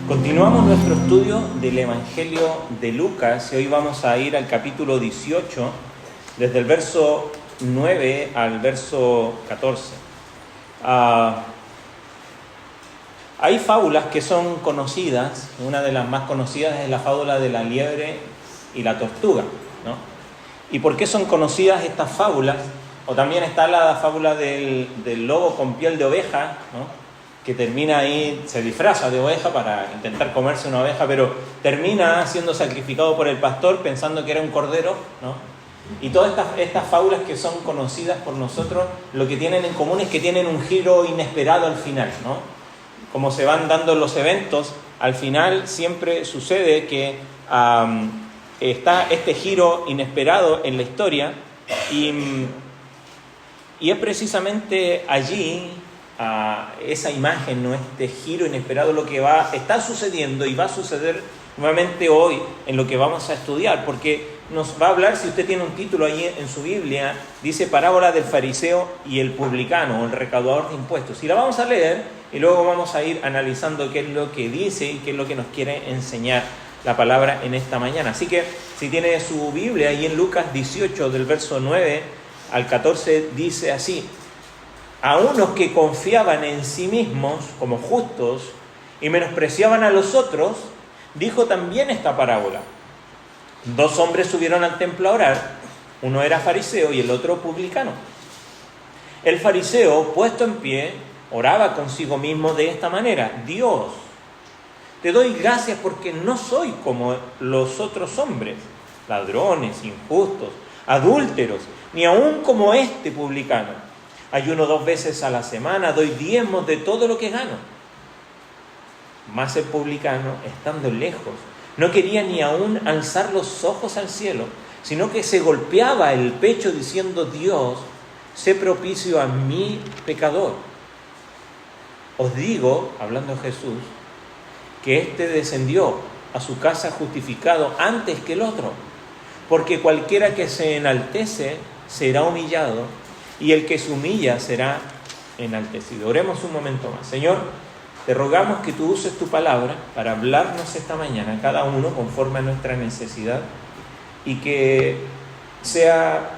Continuamos nuestro estudio del Evangelio de Lucas y hoy vamos a ir al capítulo 18, desde el verso 9 al verso 14. Hay fábulas que son conocidas, una de las más conocidas es la fábula de la liebre y la tortuga, ¿no? ¿Y por qué son conocidas estas fábulas? O también está la fábula del lobo con piel de oveja, ¿no? Que termina ahí, se disfraza de oveja para intentar comerse una oveja, pero termina siendo sacrificado por el pastor pensando que era un cordero, ¿no? Y todas estas fábulas que son conocidas por nosotros, lo que tienen en común es que tienen un giro inesperado al final, ¿no? Como se van dando los eventos, al final siempre sucede que está este giro inesperado en la historia y es precisamente allí, esa imagen, ¿no? Este giro inesperado, lo que está sucediendo y va a suceder nuevamente hoy en lo que vamos a estudiar, porque nos va a hablar, si usted tiene un título ahí en su Biblia, dice parábola del fariseo y el publicano, o el recaudador de impuestos. Y la vamos a leer y luego vamos a ir analizando qué es lo que dice y qué es lo que nos quiere enseñar la palabra en esta mañana. Así que si tiene su Biblia ahí en Lucas 18, del verso 9 al 14, dice así: a unos que confiaban en sí mismos como justos y menospreciaban a los otros, dijo también esta parábola. Dos hombres subieron al templo a orar, uno era fariseo y el otro publicano. El fariseo, puesto en pie, oraba consigo mismo de esta manera: Dios, te doy gracias porque no soy como los otros hombres, ladrones, injustos, adúlteros, ni aun como este publicano. Ayuno 2 veces a la semana, doy diezmos de todo lo que gano. Mas el publicano, estando lejos, no quería ni aún alzar los ojos al cielo, sino que se golpeaba el pecho diciendo: Dios, sé propicio a mí, pecador. Os digo, hablando Jesús, que éste descendió a su casa justificado antes que el otro, porque cualquiera que se enaltece será humillado, y el que se humilla será enaltecido. Oremos un momento más. Señor, te rogamos que tú uses tu palabra para hablarnos esta mañana, cada uno conforme a nuestra necesidad, y que sea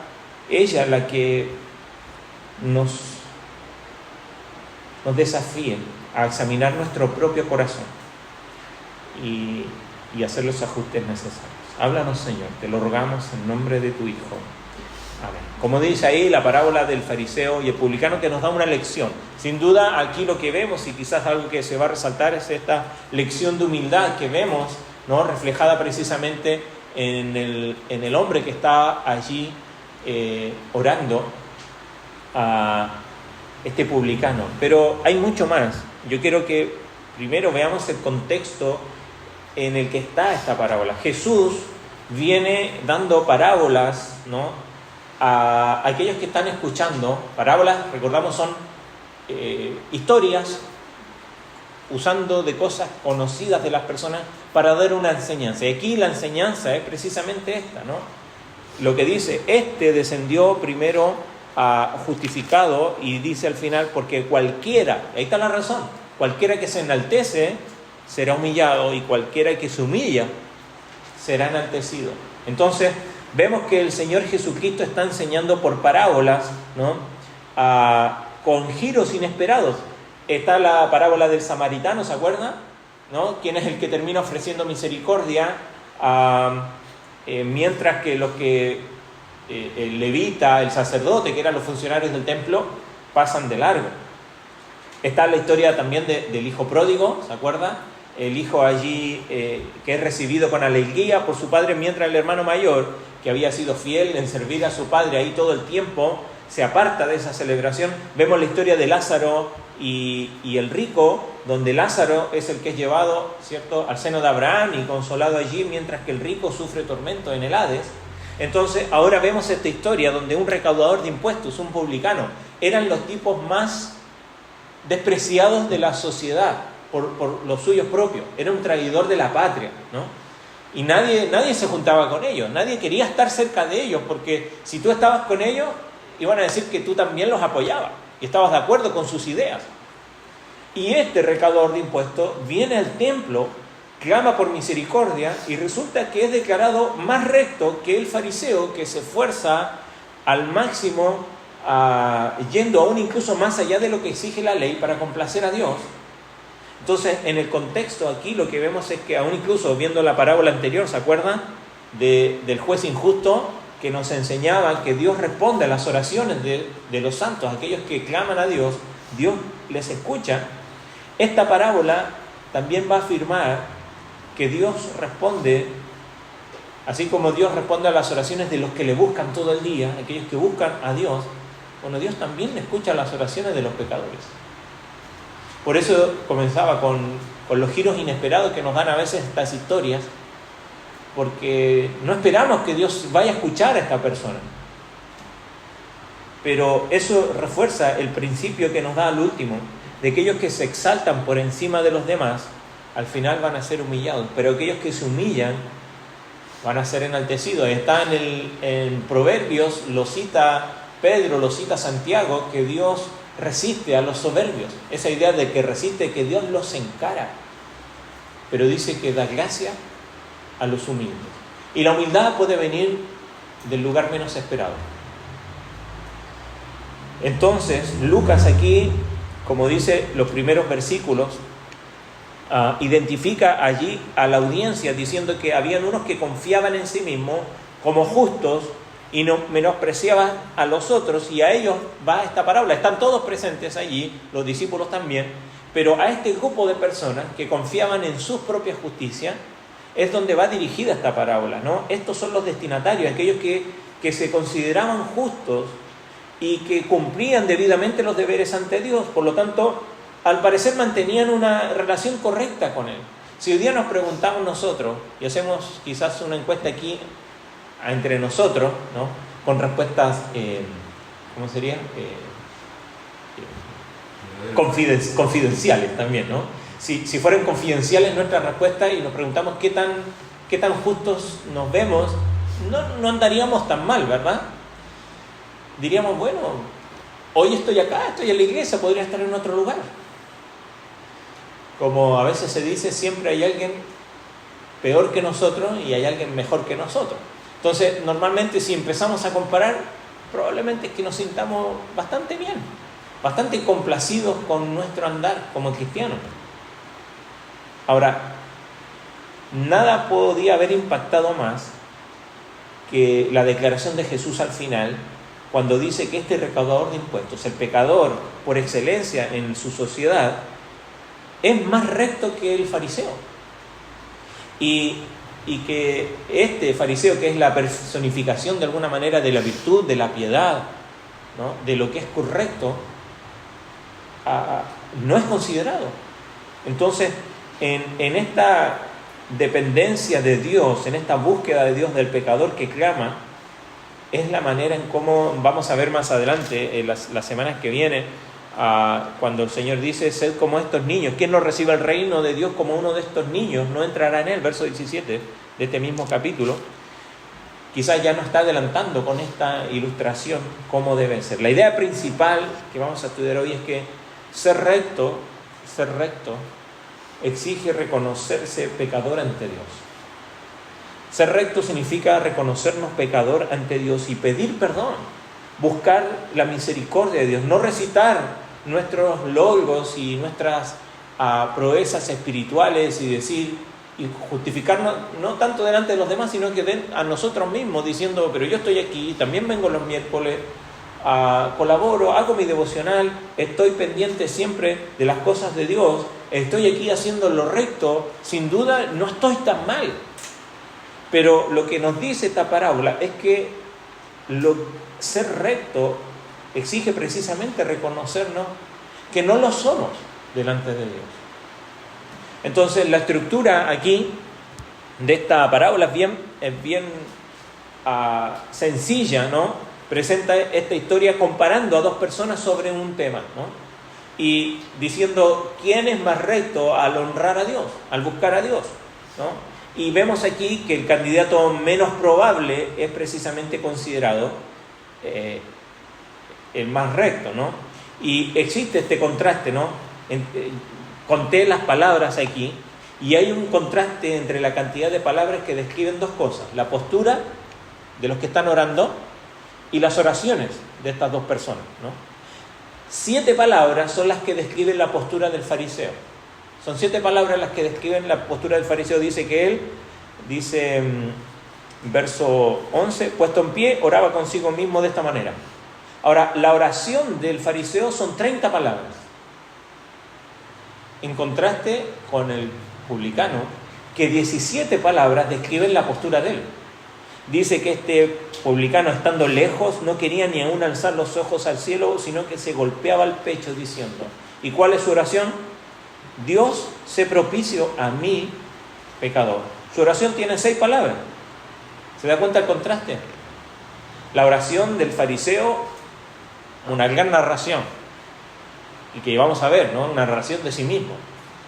ella la que nos desafíe a examinar nuestro propio corazón y hacer los ajustes necesarios. Háblanos, Señor, te lo rogamos en nombre de tu Hijo. Amén. Como dice ahí la parábola del fariseo y el publicano, que nos da una lección. Sin duda aquí lo que vemos, y quizás algo que se va a resaltar, es esta lección de humildad que vemos, ¿no? Reflejada precisamente en el hombre que está allí orando, a este publicano. Pero hay mucho más. Yo quiero que primero veamos el contexto en el que está esta parábola. Jesús viene dando parábolas, ¿no?, a aquellos que están escuchando. Parábolas, recordamos, son historias usando de cosas conocidas de las personas para dar una enseñanza. Y aquí la enseñanza es precisamente esta, ¿no? Lo que dice: este descendió primero justificado, y dice al final, porque cualquiera, ahí está la razón, cualquiera que se enaltece será humillado, y cualquiera que se humilla será enaltecido. Entonces vemos que el Señor Jesucristo está enseñando por parábolas, ¿no?, con giros inesperados. Está la parábola del samaritano, ¿se acuerdan?, ¿no?, quien es el que termina ofreciendo misericordia, mientras que los que el levita, el sacerdote, que eran los funcionarios del templo, pasan de largo. Está la historia también del hijo pródigo, ¿se acuerdan? El hijo allí que es recibido con alegría por su padre, mientras el hermano mayor, que había sido fiel en servir a su padre ahí todo el tiempo, se aparta de esa celebración. Vemos la historia de Lázaro y el rico, donde Lázaro es el que es llevado, ¿cierto?, al seno de Abraham y consolado allí, mientras que el rico sufre tormento en el Hades. Entonces ahora vemos esta historia donde un recaudador de impuestos, un publicano, eran los tipos más despreciados de la sociedad por los suyos propios. Era un traidor de la patria, ¿no? Y nadie se juntaba con ellos, nadie quería estar cerca de ellos, porque si tú estabas con ellos, iban a decir que tú también los apoyabas y estabas de acuerdo con sus ideas. Y este recaudador de impuestos viene al templo clama por misericordia y resulta que es declarado más recto que el fariseo que se esfuerza al máximo, yendo aún incluso más allá de lo que exige la ley para complacer a Dios. Entonces, en el contexto aquí lo que vemos es que aún incluso viendo la parábola anterior, ¿se acuerdan? Del juez injusto que nos enseñaba que Dios responde a las oraciones de los santos, aquellos que claman a Dios, Dios les escucha. Esta parábola también va a afirmar que Dios responde, así como Dios responde a las oraciones de los que le buscan todo el día, aquellos que buscan a Dios, bueno, Dios también escucha las oraciones de los pecadores. Por eso comenzaba con los giros inesperados que nos dan a veces estas historias, porque no esperamos que Dios vaya a escuchar a esta persona. Pero eso refuerza el principio que nos da al último, de aquellos que se exaltan por encima de los demás, al final van a ser humillados, pero aquellos que se humillan van a ser enaltecidos. Está en Proverbios, lo cita Pedro, lo cita Santiago, que Dios resiste a los soberbios. Esa idea de que resiste, que Dios los encara, pero dice que da gracia a los humildes. Y la humildad puede venir del lugar menos esperado. Entonces, Lucas aquí, como dice los primeros versículos, identifica allí a la audiencia diciendo que habían unos que confiaban en sí mismos como justos y no menospreciaban a los otros, y a ellos va esta parábola. Están todos presentes allí, los discípulos también, pero a este grupo de personas que confiaban en su propia justicia es donde va dirigida esta parábola, ¿no? Estos son los destinatarios, aquellos que se consideraban justos y que cumplían debidamente los deberes ante Dios. Por lo tanto, al parecer mantenían una relación correcta con Él. Si hoy día nos preguntamos nosotros, y hacemos quizás una encuesta aquí entre nosotros, ¿no? Con respuestas, ¿cómo sería? Confidenciales también, ¿no? Si fueran confidenciales nuestras respuestas y nos preguntamos qué tan justos nos vemos, no andaríamos tan mal, ¿verdad? Diríamos, bueno, hoy estoy acá, estoy en la iglesia, podría estar en otro lugar. Como a veces se dice, siempre hay alguien peor que nosotros y hay alguien mejor que nosotros. Entonces, normalmente si empezamos a comparar, probablemente es que nos sintamos bastante bien, bastante complacidos con nuestro andar como cristianos. Ahora, nada podía haber impactado más que la declaración de Jesús al final, cuando dice que este recaudador de impuestos, el pecador por excelencia en su sociedad, es más recto que el fariseo. Y que este fariseo, que es la personificación de alguna manera de la virtud, de la piedad, ¿no? De lo que es correcto, no es considerado. Entonces, en esta dependencia de Dios, en esta búsqueda de Dios del pecador que clama, es la manera en cómo vamos a ver más adelante, en las semanas que vienen, cuando el Señor dice, sed como estos niños. Quien no reciba el reino de Dios como uno de estos niños no entrará en él, verso 17 de este mismo capítulo. Quizás ya nos está adelantando con esta ilustración cómo debe ser. La idea principal que vamos a estudiar hoy es que ser recto exige reconocerse pecador ante Dios. Ser recto significa reconocernos pecador ante Dios y pedir perdón, buscar la misericordia de Dios, no recitar nuestros logros y nuestras proezas espirituales y decir y justificarnos no tanto delante de los demás, sino que a nosotros mismos, diciendo, pero yo estoy aquí, también vengo los miércoles, colaboro, hago mi devocional, estoy pendiente siempre de las cosas de Dios, estoy aquí haciendo lo recto, sin duda no estoy tan mal. Pero lo que nos dice esta parábola es que ser recto exige precisamente reconocernos que no lo somos delante de Dios. Entonces, la estructura aquí de esta parábola es bien sencilla, ¿no? Presenta esta historia comparando a dos personas sobre un tema, ¿no? Y diciendo quién es más recto al honrar a Dios, al buscar a Dios, ¿no? Y vemos aquí que el candidato menos probable es precisamente considerado el más recto, ¿no? Y existe este contraste, ¿no? Conté las palabras aquí, Y hay un contraste entre la cantidad de palabras que describen dos cosas: la postura de los que están orando y las oraciones de estas dos personas, ¿no? 7 palabras son las que describen la postura del fariseo. Son 7 palabras las que describen la postura del fariseo. Dice que él, verso 11, puesto en pie, oraba consigo mismo de esta manera. Ahora, la oración del fariseo son 30 palabras. En contraste con el publicano, que 17 palabras describen la postura de él. Dice que este publicano, estando lejos, no quería ni aún alzar los ojos al cielo, sino que se golpeaba el pecho diciendo, ¿y cuál es su oración? Dios, sé propicio a mí, pecador. Su oración tiene 6 palabras. ¿Se da cuenta el contraste? La oración del fariseo, una gran narración, y que vamos a ver, ¿no? Una narración de sí mismo.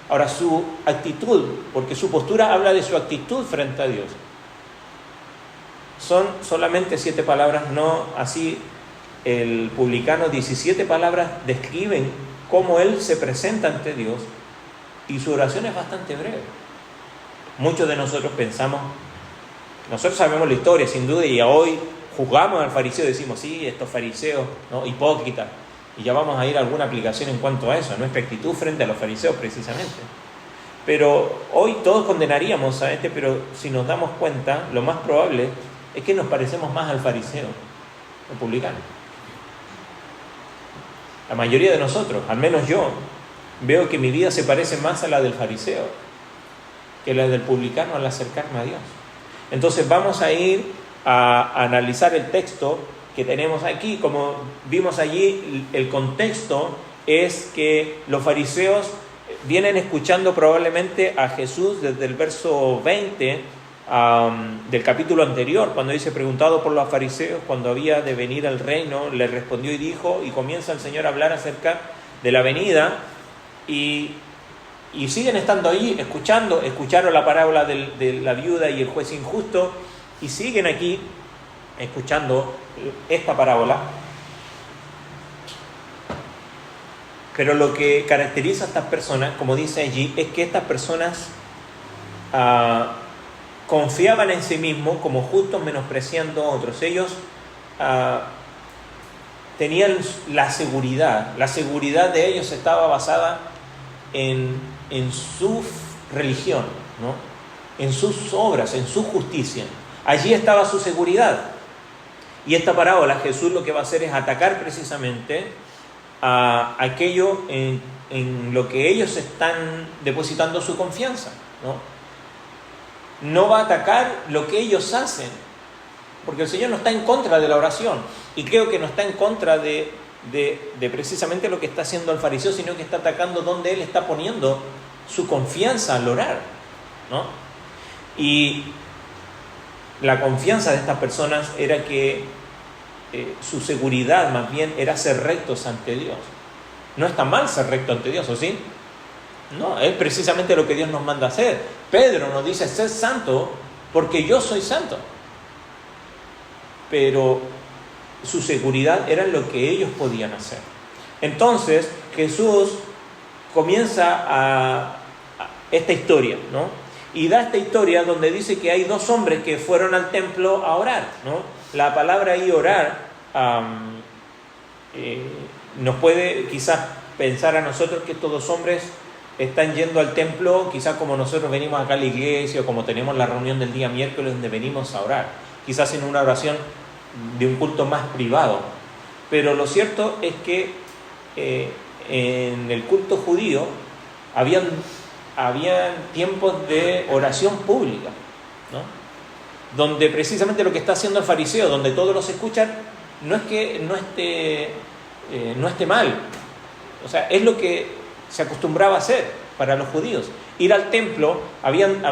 Ahora, su actitud, porque su postura habla de su actitud frente a Dios. Son solamente 7 palabras, no así el publicano. 17 palabras describen cómo él se presenta ante Dios, y su oración es bastante breve. Muchos de nosotros pensamos, nosotros sabemos la historia sin duda, y hoy juzgamos al fariseo y decimos, sí, estos fariseos, ¿no? Hipócritas, y ya vamos a ir a alguna aplicación en cuanto a eso, nuestra actitud frente a los fariseos precisamente. Pero hoy todos condenaríamos a pero si nos damos cuenta, lo más probable es que nos parecemos más al fariseo, al publicano. La mayoría de nosotros, al menos yo, veo que mi vida se parece más a la del fariseo que la del publicano al acercarme a Dios. Entonces vamos a ir a analizar el texto que tenemos aquí. Como vimos allí, el contexto es que los fariseos vienen escuchando probablemente a Jesús desde el verso 20 del capítulo anterior, cuando dice, preguntado por los fariseos cuando había de venir el reino, le respondió y dijo, y comienza el Señor a hablar acerca de la venida, y siguen estando ahí escucharon la parábola de la viuda y el juez injusto, y siguen aquí escuchando esta parábola. Pero lo que caracteriza a estas personas, como dice allí, es que estas personas confiaban en sí mismos como justos, menospreciando a otros. Ellos tenían la seguridad de ellos estaba basada en su religión, ¿no? En sus obras, en su justicia. Allí estaba su seguridad. Y esta parábola, Jesús lo que va a hacer es atacar precisamente a aquello en lo que ellos están depositando su confianza, ¿no? No va a atacar lo que ellos hacen, porque el Señor no está en contra de la oración, y creo que no está en contra de precisamente lo que está haciendo el fariseo, sino que está atacando donde él está poniendo su confianza al orar, ¿no? Y la confianza de estas personas era que su seguridad más bien era ser rectos ante Dios. No está mal ser recto ante Dios, ¿o sí? No, es precisamente lo que Dios nos manda a hacer. Pedro nos dice, sed santo porque yo soy santo. Pero su seguridad era lo que ellos podían hacer. Entonces Jesús comienza a esta historia, ¿no? Y da esta historia donde dice que hay 2 hombres que fueron al templo a orar, ¿no? La palabra ahí orar nos puede quizás pensar a nosotros que estos 2 hombres están yendo al templo, quizás como nosotros venimos acá a la iglesia, o como tenemos la reunión del día miércoles donde venimos a orar, quizás en una oración de un culto más privado. Pero lo cierto es que en el culto judío habían tiempos de oración pública, ¿no? Donde precisamente lo que está haciendo el fariseo, donde todos los escuchan, no es que no esté mal. O sea, es lo que se acostumbraba a hacer para los judíos. Ir al templo, habían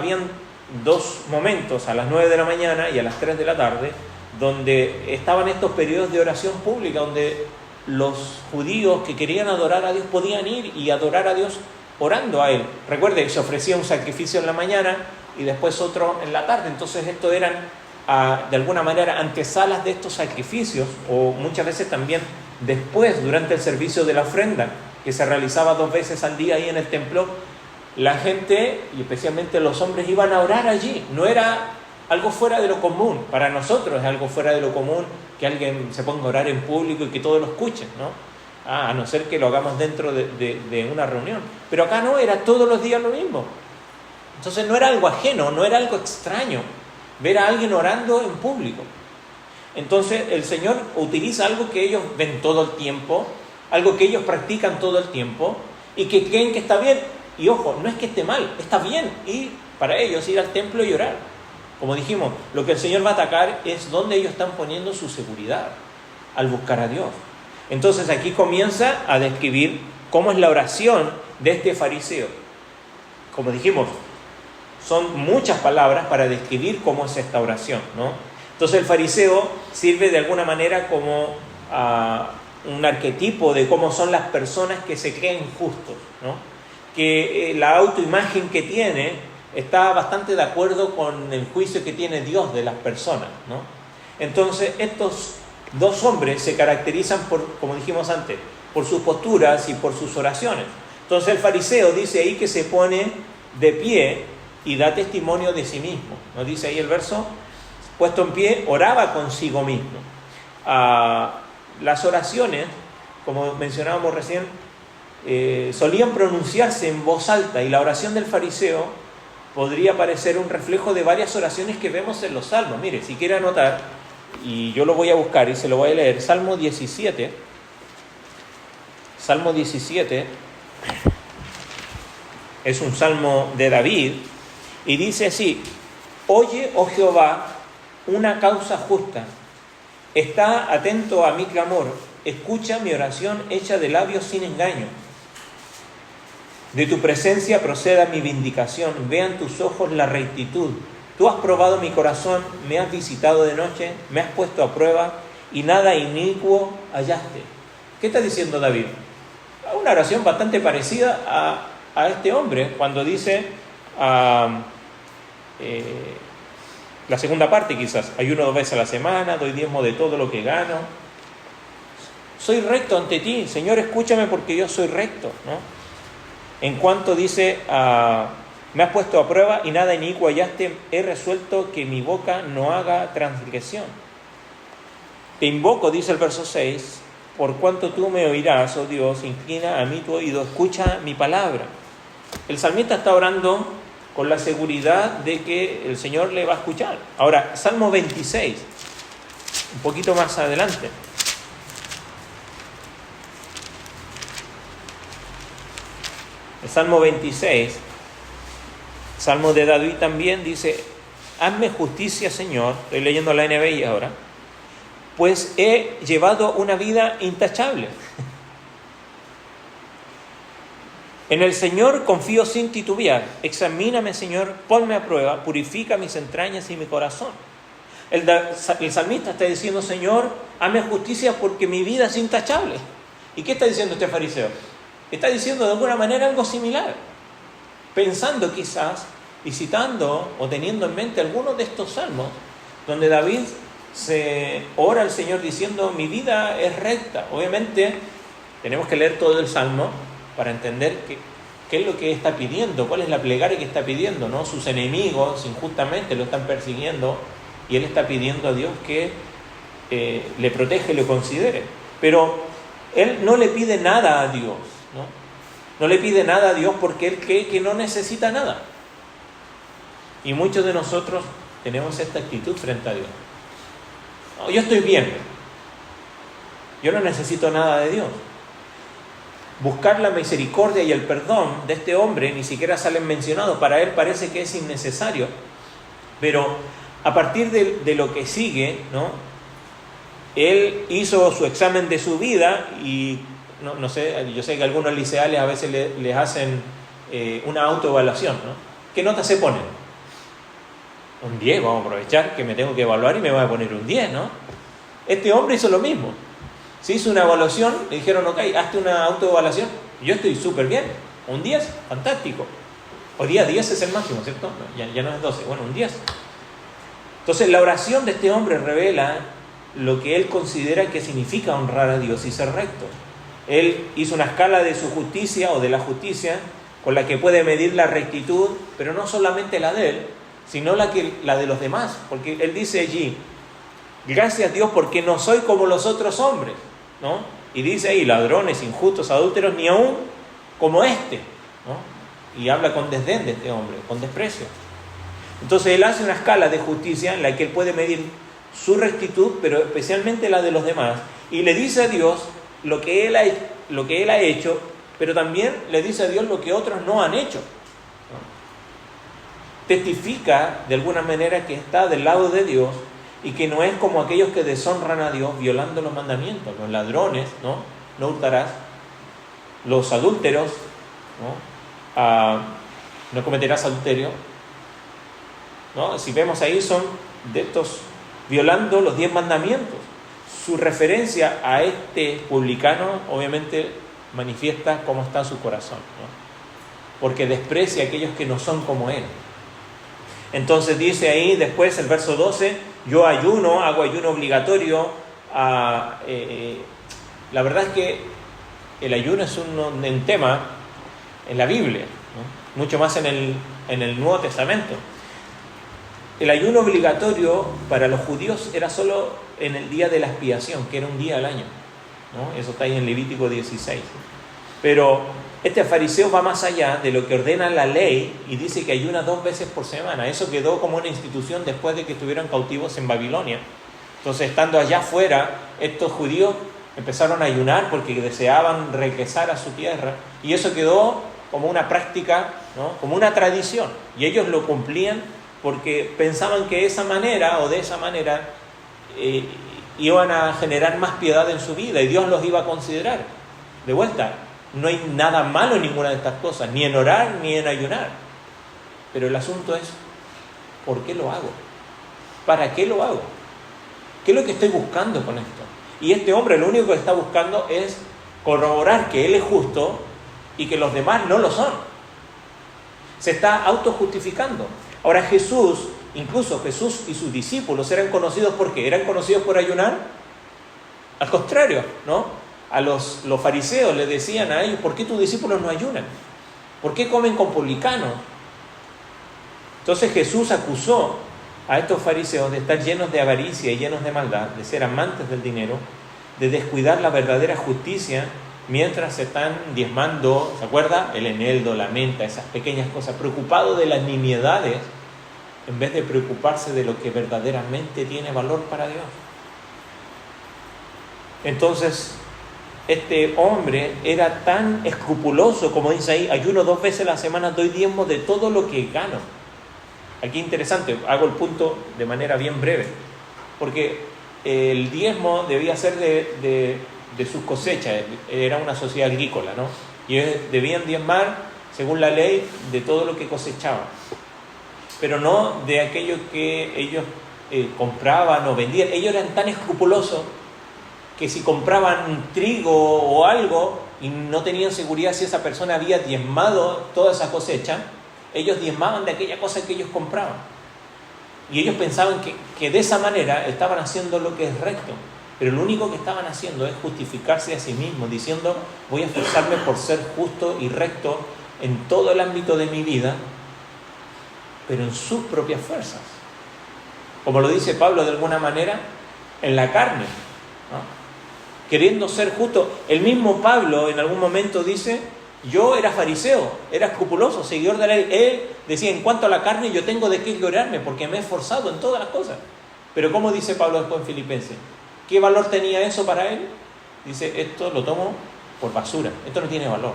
2 momentos, a las 9 de la mañana y a las 3 de la tarde, donde estaban estos periodos de oración pública, donde los judíos que querían adorar a Dios podían ir y adorar a Dios orando a Él. Recuerde que se ofrecía un sacrificio en la mañana y después otro en la tarde. Entonces esto eran de alguna manera antesalas de estos sacrificios, o muchas veces también después, durante el servicio de la ofrenda, que se realizaba 2 veces al día ahí en el templo. la gente, y especialmente los hombres, iban a orar allí. No era algo fuera de lo común. Para nosotros es algo fuera de lo común que alguien se ponga a orar en público y que todos lo escuchen, ¿no? A no ser que lo hagamos dentro de una reunión. Pero acá no, era todos los días lo mismo. Entonces no era algo ajeno, no era algo extraño ver a alguien orando en público. Entonces el Señor utiliza algo que ellos ven todo el tiempo, algo que ellos practican todo el tiempo y que creen que está bien. Y ojo, no es que esté mal, está bien ir para ellos, ir al templo y orar. Como dijimos, lo que el Señor va a atacar es donde ellos están poniendo su seguridad al buscar a Dios. Entonces aquí comienza a describir cómo es la oración de este fariseo. Como dijimos, son muchas palabras para describir cómo es esta oración, ¿no? Entonces el fariseo sirve de alguna manera como un arquetipo de cómo son las personas que se creen justos, ¿no? Que la autoimagen que tiene está bastante de acuerdo con el juicio que tiene Dios de las personas, ¿no? Entonces estos dos hombres se caracterizan por, como dijimos antes, por sus posturas y por sus oraciones. Entonces el fariseo dice ahí que se pone de pie y da testimonio de sí mismo, ¿no? Dice ahí el verso, puesto en pie, oraba consigo mismo. Las oraciones, como mencionábamos recién, solían pronunciarse en voz alta, y la oración del fariseo podría parecer un reflejo de varias oraciones que vemos en los salmos. Mire, si quiere anotar, y yo lo voy a buscar y se lo voy a leer, Salmo 17, es un salmo de David, y dice así: oye, oh Jehová, una causa justa, está atento a mi clamor, escucha mi oración hecha de labios sin engaño. De tu presencia proceda mi vindicación, vean tus ojos la rectitud. Tú has probado mi corazón, me has visitado de noche, me has puesto a prueba y nada inicuo hallaste. ¿Qué está diciendo David? Una oración bastante parecida a este hombre cuando dice la segunda parte quizás: ayuno 2 veces a la semana, doy diezmo de todo lo que gano. Soy recto ante ti, Señor, escúchame porque yo soy recto, ¿no? En cuanto dice, me has puesto a prueba y nada inicuo hallaste, he resuelto que mi boca no haga transgresión. Te invoco, dice el verso 6, por cuanto tú me oirás, oh Dios, inclina a mí tu oído, escucha mi palabra. El salmista está orando con la seguridad de que el Señor le va a escuchar. Ahora, Salmo 26, un poquito más adelante. El Salmo 26, Salmo de David también, dice: hazme justicia, Señor, estoy leyendo la NBI ahora, pues he llevado una vida intachable. En el Señor confío sin titubear. Examíname, Señor, ponme a prueba, purifica mis entrañas y mi corazón. El salmista está diciendo: Señor, hazme justicia porque mi vida es intachable. ¿Y qué está diciendo este fariseo? Está diciendo de alguna manera algo similar, pensando quizás y citando o teniendo en mente algunos de estos salmos donde David se ora al Señor diciendo: mi vida es recta. Obviamente tenemos que leer todo el salmo para entender qué es lo que está pidiendo, cuál es la plegaria que está pidiendo, ¿no? Sus enemigos injustamente lo están persiguiendo y él está pidiendo a Dios que le proteja y lo considere. Pero él no le pide nada a Dios, ¿no? No le pide nada a Dios porque él cree que no necesita nada. Y muchos de nosotros tenemos esta actitud frente a Dios. No, yo estoy bien. Yo no necesito nada de Dios. Buscar la misericordia y el perdón de este hombre ni siquiera salen mencionados. Para él parece que es innecesario. Pero a partir de lo que sigue, ¿no? Él hizo su examen de su vida y no sé, yo sé que algunos liceales a veces les hacen una autoevaluación, ¿no? ¿Qué nota se ponen? Un 10, vamos a aprovechar que me tengo que evaluar y me voy a poner un 10, ¿no? Este hombre hizo lo mismo. Se hizo una evaluación, le dijeron: ok, hazte una autoevaluación. Yo estoy súper bien, un 10, fantástico. Hoy día 10 es el máximo, ¿cierto? Ya no es 12, bueno, un 10. Entonces la oración de este hombre revela lo que él considera que significa honrar a Dios y ser recto. Él hizo una escala de su justicia o de la justicia con la que puede medir la rectitud, pero no solamente la de él, sino la de los demás. Porque él dice allí, gracias a Dios porque no soy como los otros hombres, ¿no? Y dice ahí, ladrones, injustos, adúlteros, ni aún como este, ¿no? Y habla con desdén de este hombre, con desprecio. Entonces él hace una escala de justicia en la que él puede medir su rectitud, pero especialmente la de los demás, y le dice a Dios lo que él ha hecho, pero también le dice a Dios lo que otros no han hecho, ¿no? Testifica de alguna manera que está del lado de Dios y que no es como aquellos que deshonran a Dios violando los mandamientos, los ladrones, no hurtarás, los adúlteros, no cometerás adulterio, ¿no? Si vemos ahí son de estos violando los 10 mandamientos. Su referencia a este publicano obviamente manifiesta cómo está su corazón, ¿no? Porque desprecia a aquellos que no son como él. Entonces dice ahí después el verso 12, yo ayuno, hago ayuno obligatorio. La verdad es que el ayuno es un tema en la Biblia, ¿no? Mucho más en el Nuevo Testamento. El ayuno obligatorio para los judíos era solo en el día de la expiación, que era un día al año, ¿no? Eso está ahí en Levítico 16. Pero este fariseo va más allá de lo que ordena la ley y dice que ayuna 2 veces por semana. Eso quedó como una institución después de que estuvieron cautivos en Babilonia. Entonces, estando allá afuera, estos judíos empezaron a ayunar porque deseaban regresar a su tierra, y eso quedó como una práctica, ¿no? Como una tradición, y ellos lo cumplían porque pensaban que de esa manera iban a generar más piedad en su vida y Dios los iba a considerar. De vuelta, no hay nada malo en ninguna de estas cosas, ni en orar ni en ayunar, pero el asunto es, ¿por qué lo hago? ¿Para qué lo hago? ¿Qué es lo que estoy buscando con esto? Y este hombre lo único que está buscando es corroborar que él es justo y que los demás no lo son. Se está autojustificando. Ahora incluso Jesús y sus discípulos eran conocidos ¿por qué? ¿Eran conocidos por ayunar? Al contrario, ¿no? A los fariseos les decían a ellos, ¿por qué tus discípulos no ayunan? ¿Por qué comen con publicanos? Entonces Jesús acusó a estos fariseos de estar llenos de avaricia y llenos de maldad, de ser amantes del dinero, de descuidar la verdadera justicia mientras se están diezmando, ¿se acuerda? El eneldo, la menta, esas pequeñas cosas, preocupados de las nimiedades en vez de preocuparse de lo que verdaderamente tiene valor para Dios. Entonces, este hombre era tan escrupuloso, como dice ahí, ayuno 2 veces a la semana, doy diezmo de todo lo que gano. Aquí interesante, hago el punto de manera bien breve, porque el diezmo debía ser de sus cosechas, era una sociedad agrícola, ¿no? Y ellos debían diezmar, según la ley, de todo lo que cosechaban, pero no de aquello que ellos compraban o vendían. Ellos eran tan escrupulosos que si compraban trigo o algo y no tenían seguridad si esa persona había diezmado toda esa cosecha, ellos diezmaban de aquella cosa que ellos compraban. Y ellos pensaban que de esa manera estaban haciendo lo que es recto. Pero lo único que estaban haciendo es justificarse a sí mismos, diciendo, voy a esforzarme por ser justo y recto en todo el ámbito de mi vida, pero en sus propias fuerzas. Como lo dice Pablo de alguna manera, en la carne, ¿no? Queriendo ser justo. El mismo Pablo en algún momento dice, yo era fariseo, era escrupuloso, seguidor de la ley. Él decía, en cuanto a la carne, yo tengo de qué gloriarme porque me he esforzado en todas las cosas. Pero ¿cómo dice Pablo después en Filipenses? ¿Qué valor tenía eso para él? Dice, esto lo tomo por basura, esto no tiene valor.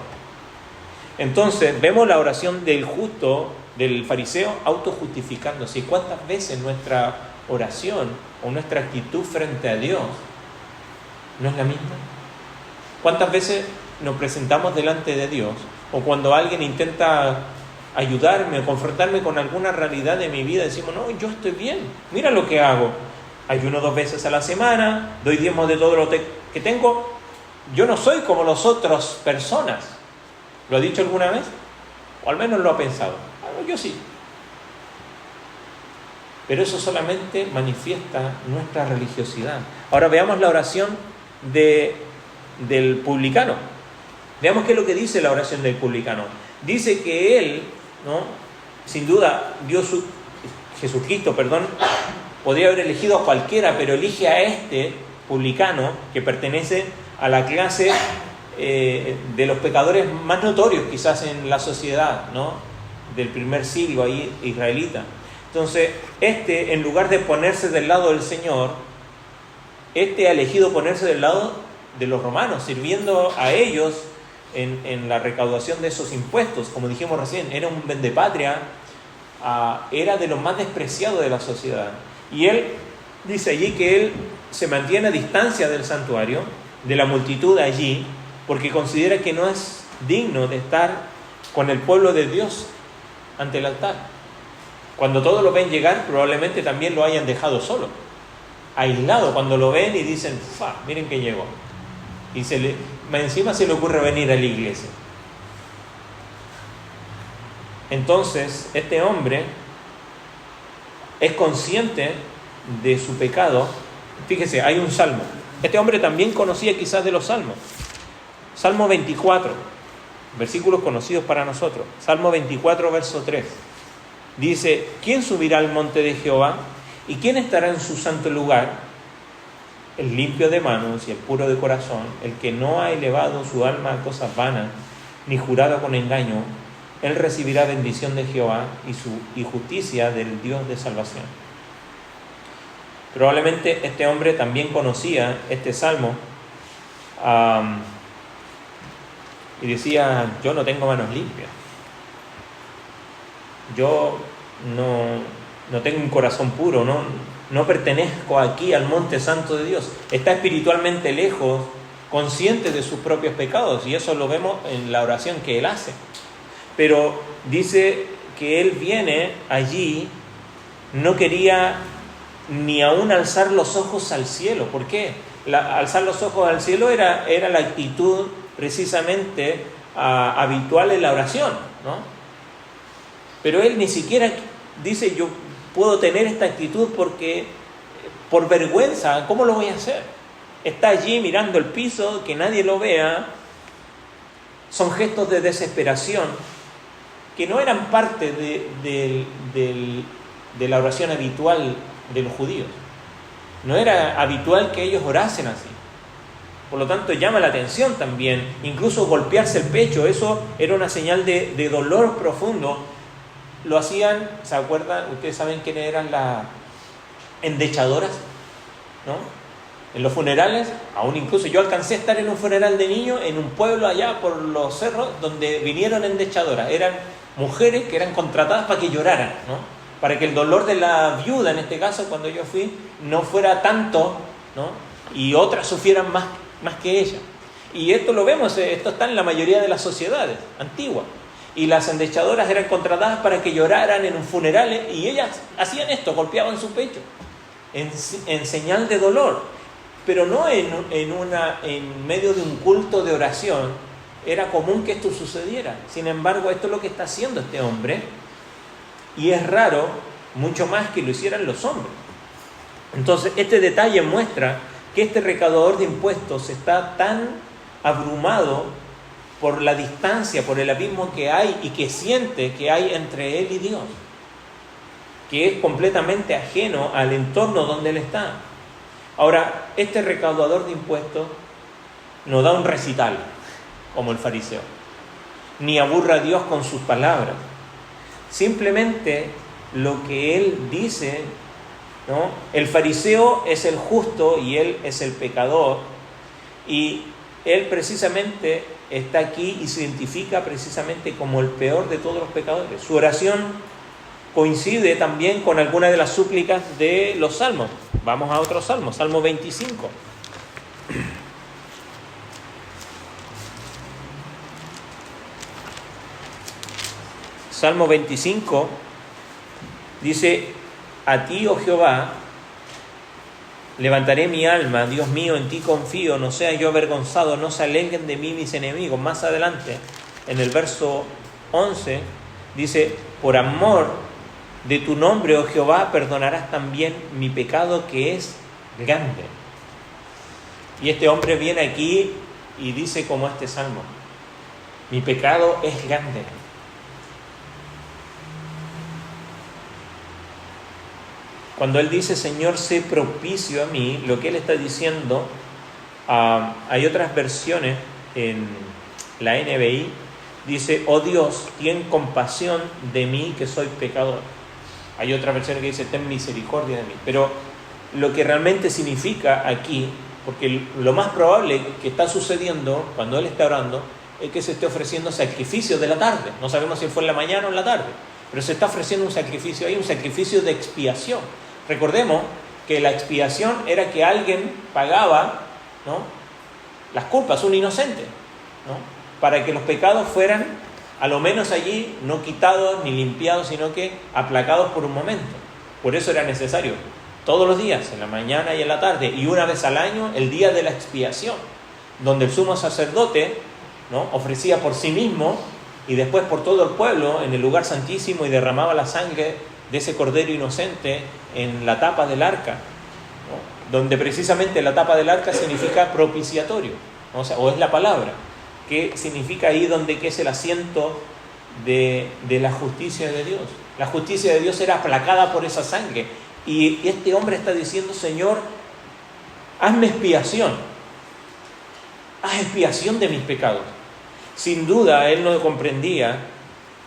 Entonces, vemos la oración del justo, del fariseo, autojustificándose. ¿Y cuántas veces nuestra oración o nuestra actitud frente a Dios no es la misma? ¿Cuántas veces nos presentamos delante de Dios, o cuando alguien intenta ayudarme o confrontarme con alguna realidad de mi vida, decimos, no, yo estoy bien, mira lo que hago, ayuno 2 veces a la semana, doy diezmo de todo lo que tengo, yo no soy como las otras personas? ¿Lo ha dicho alguna vez? O al menos lo ha pensado. Yo sí. Pero eso solamente manifiesta nuestra religiosidad. Ahora veamos la oración del publicano. Veamos qué es lo que dice la oración del publicano. dice que él, ¿no? Sin duda, Jesucristo, podría haber elegido a cualquiera, pero elige a este publicano que pertenece a la clase de los pecadores más notorios quizás en la sociedad, ¿no? Del primer siglo ahí israelita. Entonces, en lugar de ponerse del lado del Señor, ha elegido ponerse del lado de los romanos, sirviendo a ellos en la recaudación de esos impuestos. Como dijimos recién, era un vendepatria, era de los más despreciados de la sociedad. Y él dice allí que él se mantiene a distancia del santuario, de la multitud allí, porque considera que no es digno de estar con el pueblo de Dios ante el altar. Cuando todos lo ven llegar, probablemente también lo hayan dejado solo, aislado, cuando lo ven y dicen, miren que llegó. Y encima se le ocurre venir a la iglesia. Entonces, este hombre es consciente de su pecado. Fíjese, hay un salmo. Este hombre también conocía quizás de los salmos. Salmo 24, versículos conocidos para nosotros. Salmo 24, verso 3. Dice, ¿quién subirá al monte de Jehová? ¿Y quién estará en su santo lugar? El limpio de manos y el puro de corazón, el que no ha elevado su alma a cosas vanas, ni jurado con engaño. Él recibirá bendición de Jehová y justicia del Dios de salvación. Probablemente este hombre también conocía este salmo y decía, yo no tengo manos limpias. Yo no tengo un corazón puro, no pertenezco aquí al monte santo de Dios. Está espiritualmente lejos, consciente de sus propios pecados, y eso lo vemos en la oración que él hace. Pero dice que él viene allí, no quería ni aún alzar los ojos al cielo. ¿Por qué? Alzar los ojos al cielo era la actitud precisamente habitual en la oración, ¿no? Pero él ni siquiera dice, yo puedo tener esta actitud porque por vergüenza, ¿cómo lo voy a hacer? Está allí mirando el piso, que nadie lo vea. Son gestos de desesperación que no eran parte de la oración habitual de los judíos. No era habitual que ellos orasen así. Por lo tanto, llama la atención también. Incluso golpearse el pecho, eso era una señal de dolor profundo. Lo hacían, ¿se acuerdan? Ustedes saben quiénes eran las endechadoras, ¿no? En los funerales, aún incluso yo alcancé a estar en un funeral de niños en un pueblo allá por los cerros donde vinieron endechadoras. Eran mujeres que eran contratadas para que lloraran, ¿no? Para que el dolor de la viuda, en este caso, cuando yo fui, no fuera tanto, ¿no? Y otras sufrieran más que ella. Y esto lo vemos, esto está en la mayoría de las sociedades antiguas. Y las endechadoras eran contratadas para que lloraran en un funeral, y ellas hacían esto, golpeaban su pecho en señal de dolor, pero no en medio de un culto de oración. Era común que esto sucediera. Sin embargo, esto es lo que está haciendo este hombre, y es raro, mucho más que lo hicieran los hombres. Entonces, este detalle muestra que este recaudador de impuestos está tan abrumado por la distancia, por el abismo que hay y que siente que hay entre él y Dios, que es completamente ajeno al entorno donde él está. Ahora, este recaudador de impuestos no da un recital como el fariseo, ni aburre a Dios con sus palabras. Simplemente lo que él dice, ¿no? El fariseo es el justo y él es el pecador, y él precisamente está aquí y se identifica precisamente como el peor de todos los pecadores. Su oración coincide también con algunas de las súplicas de los salmos. Vamos a otro salmo, Salmo 25. Salmo 25 dice, a ti, oh Jehová, levantaré mi alma, Dios mío, en ti confío, no sea yo avergonzado, no se alegren de mí mis enemigos. Más adelante, en el verso 11, dice, por amor de tu nombre, oh Jehová, perdonarás también mi pecado que es grande. Y este hombre viene aquí y dice como este salmo, mi pecado es grande. Cuando él dice, Señor, sé propicio a mí, lo que él está diciendo, hay otras versiones en la NBI, dice, oh Dios, ten compasión de mí que soy pecador. Hay otra versión que dice, ten misericordia de mí. Pero lo que realmente significa aquí, porque lo más probable que está sucediendo cuando él está orando, es que se esté ofreciendo sacrificio de la tarde. No sabemos si fue en la mañana o en la tarde, pero se está ofreciendo un sacrificio ahí, un sacrificio de expiación. Recordemos que la expiación era que alguien pagaba, ¿no?, las culpas, un inocente, ¿no?, para que los pecados fueran, a lo menos allí, no quitados ni limpiados, sino que aplacados por un momento. Por eso era necesario todos los días, en la mañana y en la tarde, y una vez al año, el día de la expiación, donde el sumo sacerdote, ¿no?, ofrecía por sí mismo y después por todo el pueblo en el lugar santísimo y derramaba la sangre de ese cordero inocente en la tapa del arca, ¿no?, donde precisamente la tapa del arca significa propiciatorio, ¿no?, o es la palabra, que significa ahí donde que es el asiento de la justicia de Dios. La justicia de Dios era aplacada por esa sangre. Y este hombre está diciendo, Señor, hazme expiación. Haz expiación de mis pecados. Sin duda, él no comprendía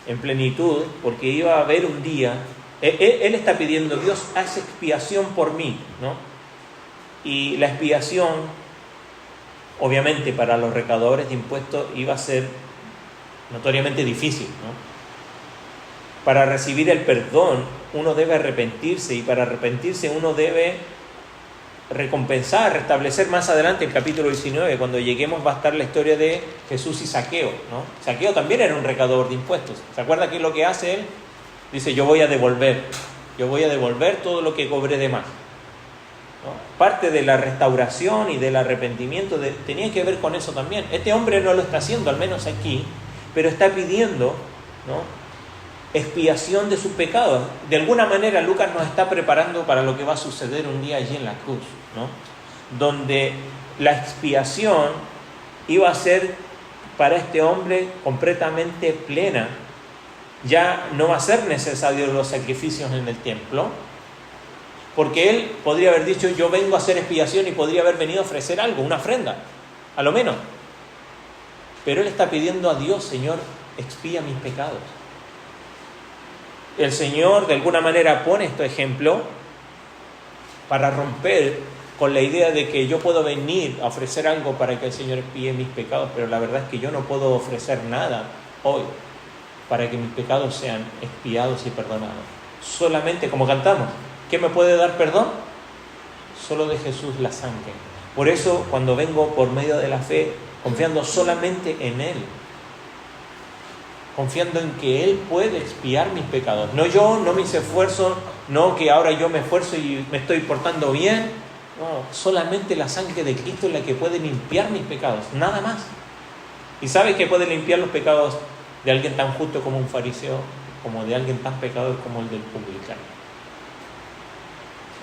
en plenitud, porque iba a haber un día. Él está pidiendo, Dios, haz expiación por mí, ¿no? Y la expiación, obviamente, para los recaudadores de impuestos iba a ser notoriamente difícil, ¿no? Para recibir el perdón, uno debe arrepentirse, y para arrepentirse uno debe recompensar, restablecer. Más adelante, en el capítulo 19, cuando lleguemos, va a estar la historia de Jesús y Zaqueo, ¿no? Zaqueo también era un recaudador de impuestos. ¿Se acuerda qué es lo que hace él? Dice, yo voy a devolver todo lo que cobré de más, ¿no? Parte de la restauración y del arrepentimiento tenía que ver con eso también. Este hombre no lo está haciendo, al menos aquí, pero está pidiendo, ¿no?, expiación de sus pecados. De alguna manera Lucas nos está preparando para lo que va a suceder un día allí en la cruz, ¿no?, donde la expiación iba a ser para este hombre completamente plena. Ya no va a ser necesario los sacrificios en el templo, porque él podría haber dicho, yo vengo a hacer expiación, y podría haber venido a ofrecer algo, una ofrenda, a lo menos. Pero él está pidiendo a Dios, Señor, expía mis pecados. El Señor de alguna manera pone este ejemplo para romper con la idea de que yo puedo venir a ofrecer algo para que el Señor expíe mis pecados, pero la verdad es que yo no puedo ofrecer nada hoy para que mis pecados sean expiados y perdonados. Solamente, como cantamos, ¿qué me puede dar perdón? Solo de Jesús la sangre. Por eso, cuando vengo por medio de la fe, confiando solamente en Él, confiando en que Él puede expiar mis pecados. No yo, no mis esfuerzos, no que ahora yo me esfuerzo y me estoy portando bien. No, solamente la sangre de Cristo es la que puede limpiar mis pecados, nada más. ¿Y sabe que puede limpiar los pecados de alguien tan justo como un fariseo, como de alguien tan pecador como el del publicano?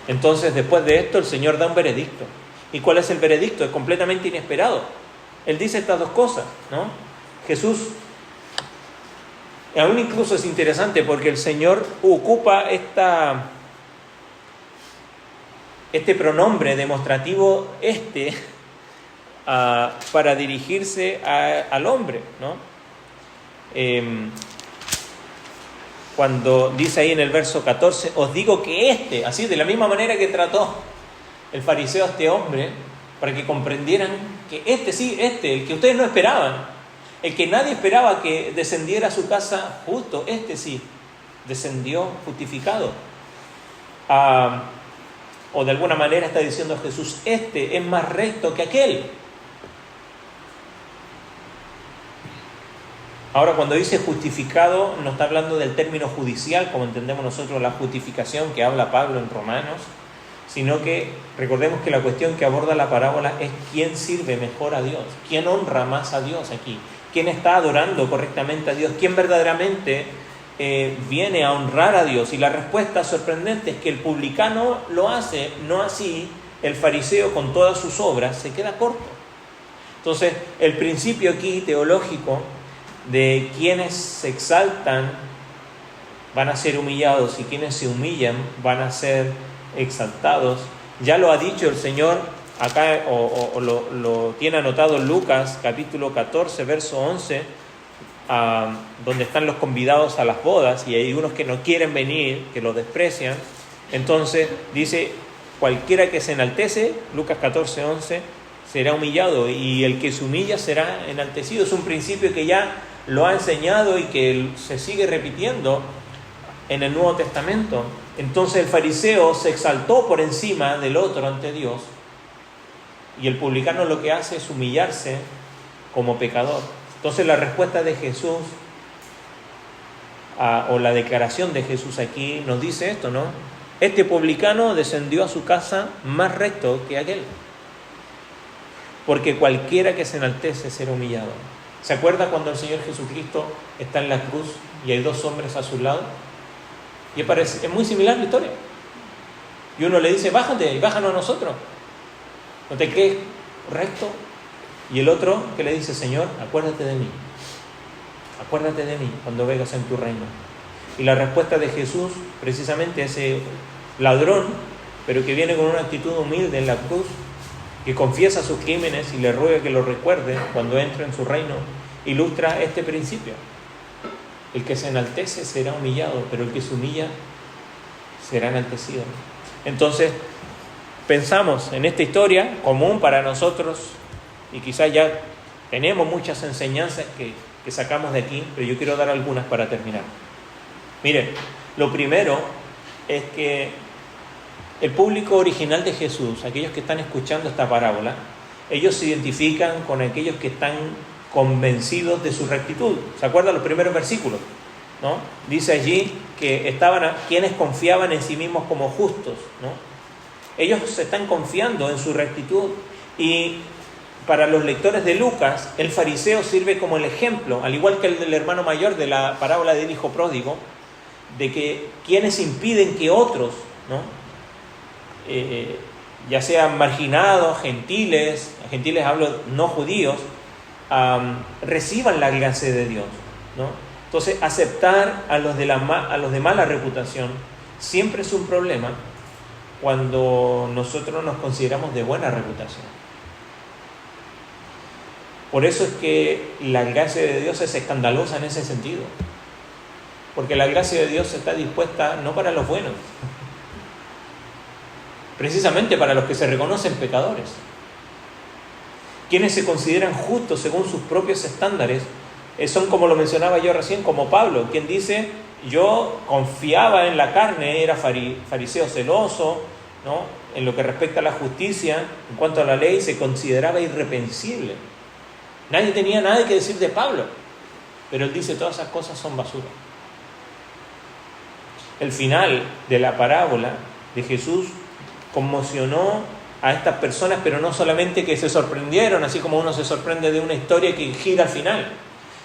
Entonces, después de esto, el Señor da un veredicto. ¿Y cuál es el veredicto? Es completamente inesperado. Él dice estas dos cosas, ¿no? Jesús, aún incluso es interesante porque el Señor ocupa este pronombre demostrativo para dirigirse al hombre, ¿no? Cuando dice ahí en el verso 14, os digo que así de la misma manera que trató el fariseo a este hombre, para que comprendieran que el que ustedes no esperaban, el que nadie esperaba que descendiera a su casa justo, sí, descendió justificado. O de alguna manera está diciendo Jesús, es más recto que aquel. Ahora, cuando dice justificado, no está hablando del término judicial, como entendemos nosotros la justificación que habla Pablo en Romanos, sino que recordemos que la cuestión que aborda la parábola es quién sirve mejor a Dios, quién honra más a Dios aquí, quién está adorando correctamente a Dios, quién verdaderamente viene a honrar a Dios. Y la respuesta sorprendente es que el publicano lo hace, no así el fariseo con todas sus obras, se queda corto. Entonces, el principio aquí teológico de quienes se exaltan van a ser humillados y quienes se humillan van a ser exaltados. Ya lo ha dicho el Señor acá, o lo tiene anotado en Lucas, capítulo 14, verso 11, donde están los convidados a las bodas, y hay unos que no quieren venir, que los desprecian. Entonces dice, cualquiera que se enaltece, Lucas 14, 11, será humillado, y el que se humilla será enaltecido. Es un principio que ya lo ha enseñado y que se sigue repitiendo en el Nuevo Testamento. Entonces el fariseo se exaltó por encima del otro ante Dios, y el publicano lo que hace es humillarse como pecador. Entonces la respuesta de Jesús, o la declaración de Jesús aquí, nos dice esto, ¿no? Este publicano descendió a su casa más recto que aquel, porque cualquiera que se enaltece será humillado. ¿Se acuerda cuando el Señor Jesucristo está en la cruz y hay dos hombres a su lado? Y es muy similar la historia. Y uno le dice, bájate y bájanos a nosotros, no te quedes recto. Y el otro que le dice, Señor, acuérdate de mí cuando vengas en tu reino. Y la respuesta de Jesús, precisamente ese ladrón, pero que viene con una actitud humilde en la cruz, que confiesa sus crímenes y le ruega que lo recuerde cuando entre en su reino, ilustra este principio. El que se enaltece será humillado, pero el que se humilla será enaltecido. Entonces, pensamos en esta historia común para nosotros, y quizás ya tenemos muchas enseñanzas que sacamos de aquí, pero yo quiero dar algunas para terminar. Miren, lo primero es que el público original de Jesús, aquellos que están escuchando esta parábola, ellos se identifican con aquellos que están convencidos de su rectitud. ¿Se acuerdan los primeros versículos? ¿No? Dice allí que estaban quienes confiaban en sí mismos como justos, ¿no? Ellos se están confiando en su rectitud, y para los lectores de Lucas, el fariseo sirve como el ejemplo, al igual que el del hermano mayor de la parábola del hijo pródigo, de que quienes impiden que otros, ¿no? Ya sean marginados, gentiles hablo no judíos, reciban la gracia de Dios, ¿no? Entonces, aceptar a los de mala reputación siempre es un problema cuando nosotros nos consideramos de buena reputación. Por eso es que la gracia de Dios es escandalosa en ese sentido, porque la gracia de Dios está dispuesta no para los buenos, precisamente para los que se reconocen pecadores. Quienes se consideran justos según sus propios estándares son, como lo mencionaba yo recién, como Pablo, quien dice, yo confiaba en la carne, era fariseo celoso, ¿no? En lo que respecta a la justicia, en cuanto a la ley, se consideraba irreprensible. Nadie tenía nada que decir de Pablo, pero él dice, todas esas cosas son basura. El final de la parábola de Jesús conmocionó a estas personas, pero no solamente que se sorprendieron, así como uno se sorprende de una historia que gira al final,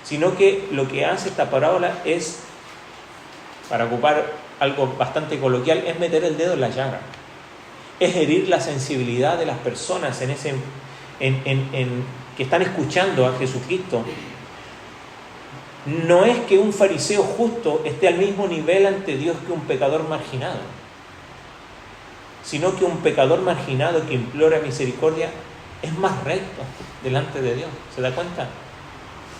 sino que lo que hace esta parábola es, para ocupar algo bastante coloquial, es meter el dedo en la llaga, es herir la sensibilidad de las personas que están escuchando a Jesucristo. No es que un fariseo justo esté al mismo nivel ante Dios que un pecador marginado, sino que un pecador marginado que implora misericordia es más recto delante de Dios. ¿Se da cuenta?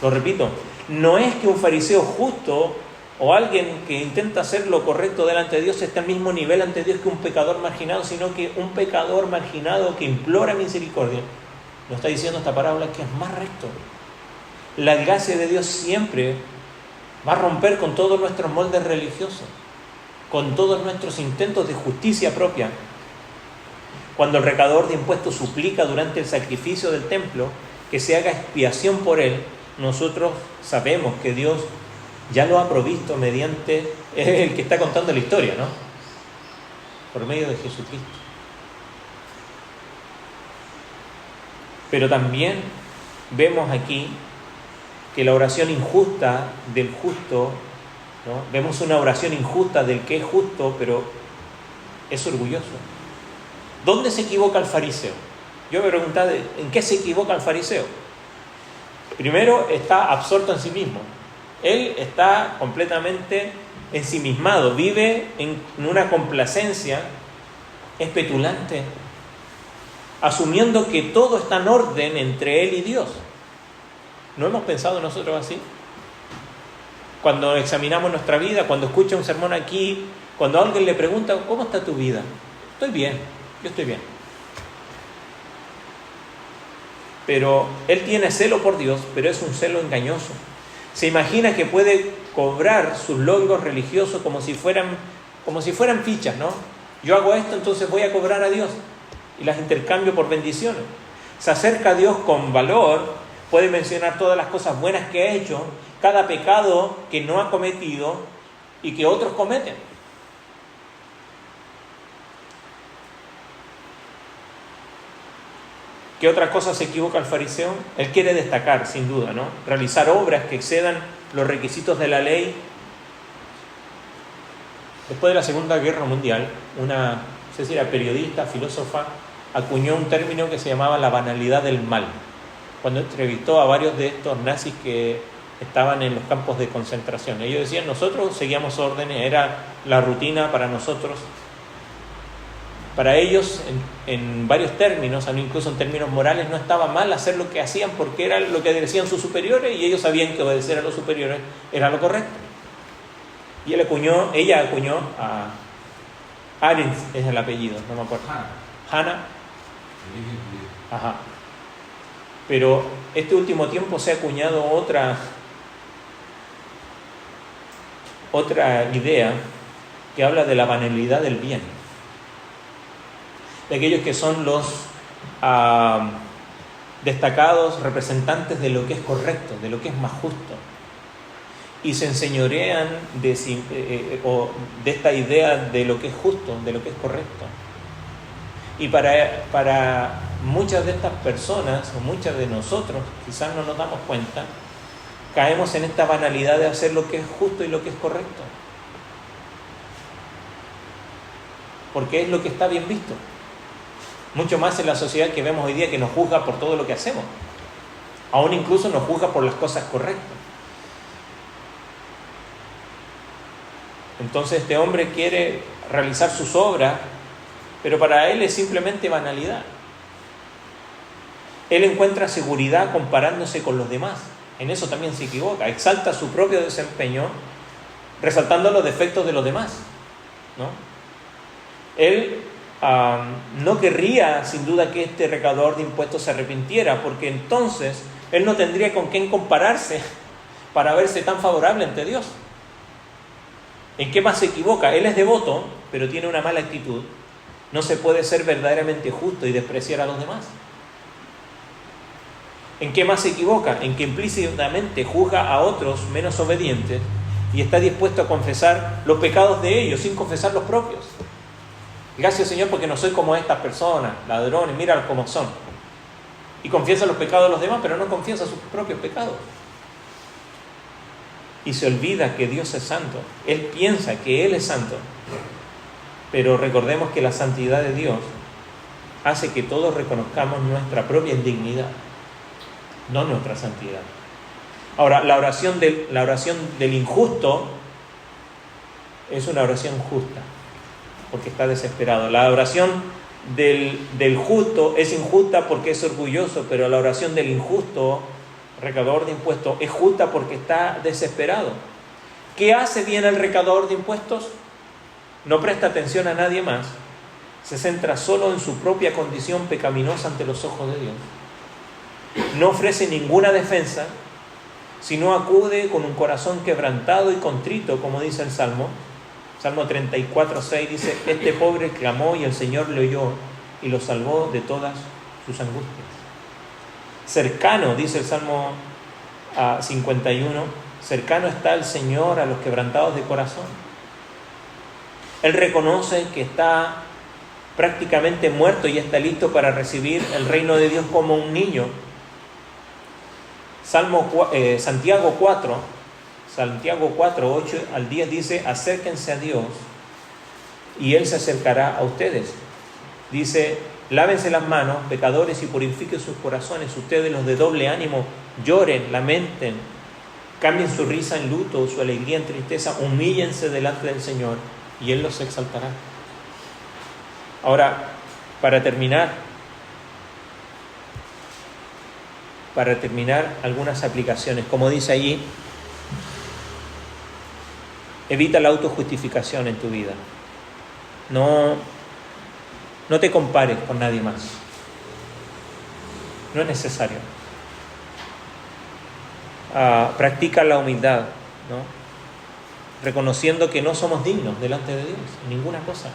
Lo repito, no es que un fariseo justo o alguien que intenta hacer lo correcto delante de Dios esté al mismo nivel ante Dios que un pecador marginado, sino que un pecador marginado que implora misericordia, lo está diciendo esta parábola, que es más recto. La gracia de Dios siempre va a romper con todos nuestros moldes religiosos, con todos nuestros intentos de justicia propia. Cuando el recaudador de impuestos suplica durante el sacrificio del templo que se haga expiación por él, nosotros sabemos que Dios ya lo ha provisto mediante el que está contando la historia, ¿no? Por medio de Jesucristo. Pero también vemos aquí que la oración injusta del justo, ¿no? Vemos una oración injusta del que es justo, pero es orgulloso. ¿Dónde se equivoca el fariseo? Yo me preguntaba, ¿en qué se equivoca el fariseo? Primero, está absorto en sí mismo. Él está completamente ensimismado, vive en una complacencia es petulante, asumiendo que todo está en orden entre él y Dios. ¿No hemos pensado nosotros así? Cuando examinamos nuestra vida, cuando escucha un sermón aquí, cuando alguien le pregunta, ¿cómo está tu vida? Estoy bien, yo estoy bien. Pero él tiene celo por Dios, pero es un celo engañoso. Se imagina que puede cobrar sus logros religiosos como si fueran fichas, ¿no? Yo hago esto, entonces voy a cobrar a Dios y las intercambio por bendiciones. Se acerca a Dios con valor, puede mencionar todas las cosas buenas que ha hecho, cada pecado que no ha cometido y que otros cometen. ¿Qué otra cosa se equivoca el fariseo? Él quiere destacar, sin duda, ¿no? Realizar obras que excedan los requisitos de la ley. Después de la Segunda Guerra Mundial, una, no sé si era periodista, filósofa, acuñó un término que se llamaba la banalidad del mal, cuando entrevistó a varios de estos nazis que estaban en los campos de concentración. Ellos decían, nosotros seguíamos órdenes, era la rutina para nosotros. Para ellos, en varios términos, incluso en términos morales, no estaba mal hacer lo que hacían porque era lo que decían sus superiores y ellos sabían que obedecer a los superiores era lo correcto. Y ella acuñó a Arendt, es el apellido, no me acuerdo. Hannah. Ajá. Pero este último tiempo se ha acuñado otra idea que habla de la banalidad del bien, de aquellos que son los destacados representantes de lo que es correcto, de lo que es más justo, y se enseñorean de esta idea de lo que es justo, de lo que es correcto. Y para muchas de estas personas, o muchas de nosotros, quizás no nos damos cuenta, caemos en esta banalidad de hacer lo que es justo y lo que es correcto, porque es lo que está bien visto. Mucho más en la sociedad que vemos hoy día, que nos juzga por todo lo que hacemos. Aún incluso nos juzga por las cosas correctas. Entonces este hombre quiere realizar sus obras, pero para él es simplemente banalidad. Él encuentra seguridad comparándose con los demás. En eso también se equivoca. Exalta su propio desempeño, resaltando los defectos de los demás, ¿no? Él no querría, sin duda, que este recaudador de impuestos se arrepintiera, porque entonces él no tendría con quién compararse para verse tan favorable ante Dios. ¿En qué más se equivoca? Él es devoto, pero tiene una mala actitud. No se puede ser verdaderamente justo y despreciar a los demás. ¿En qué más se equivoca? En que implícitamente juzga a otros menos obedientes y está dispuesto a confesar los pecados de ellos sin confesar los propios. Gracias, Señor, porque no soy como estas personas, ladrones, mira cómo son. Y confiesa los pecados de los demás, pero no confiesa sus propios pecados. Y se olvida que Dios es santo. Él piensa que Él es santo. Pero recordemos que la santidad de Dios hace que todos reconozcamos nuestra propia indignidad, no nuestra santidad. Ahora, la oración del injusto es una oración justa, porque está desesperado. La oración del justo es injusta porque es orgulloso, pero la oración del injusto, recaudador de impuestos, es justa porque está desesperado. ¿Qué hace bien el recaudador de impuestos? No presta atención a nadie más, se centra solo en su propia condición pecaminosa ante los ojos de Dios. No ofrece ninguna defensa, sino acude con un corazón quebrantado y contrito, como dice el Salmo. Salmo 34:6 dice, este pobre clamó y el Señor le oyó y lo salvó de todas sus angustias. Cercano, dice el Salmo 51, cercano está el Señor a los quebrantados de corazón. Él reconoce que está prácticamente muerto y está listo para recibir el reino de Dios como un niño. Santiago 4, 8 al 10 dice, acérquense a Dios y Él se acercará a ustedes. Dice, lávense las manos, pecadores, y purifiquen sus corazones. Ustedes, los de doble ánimo, lloren, lamenten, cambien su risa en luto, su alegría en tristeza, humíllense delante del Señor y Él los exaltará. Ahora, para terminar, algunas aplicaciones. Como dice allí, evita la autojustificación en tu vida. No te compares con nadie más. No es necesario. Practica la humildad, ¿no? Reconociendo que no somos dignos delante de Dios, en ninguna cosa.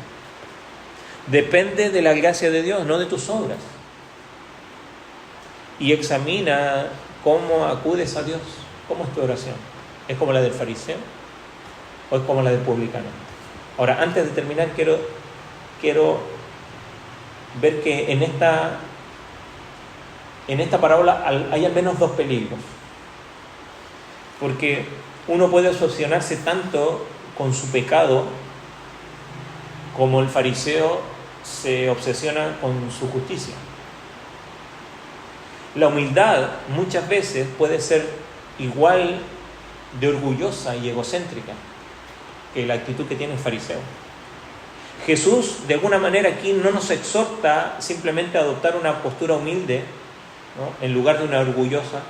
Depende de la gracia de Dios, no de tus obras. Y examina cómo acudes a Dios. ¿Cómo es tu oración? ¿Es como la del fariseo o es como la del publicano? Ahora, antes de terminar, quiero ver que en esta parábola hay al menos dos peligros. Porque uno puede obsesionarse tanto con su pecado como el fariseo se obsesiona con su justicia. La humildad muchas veces puede ser igual de orgullosa y egocéntrica que la actitud que tiene el fariseo. Jesús, de alguna manera, aquí no nos exhorta simplemente a adoptar una postura humilde, ¿no?, en lugar de una orgullosa,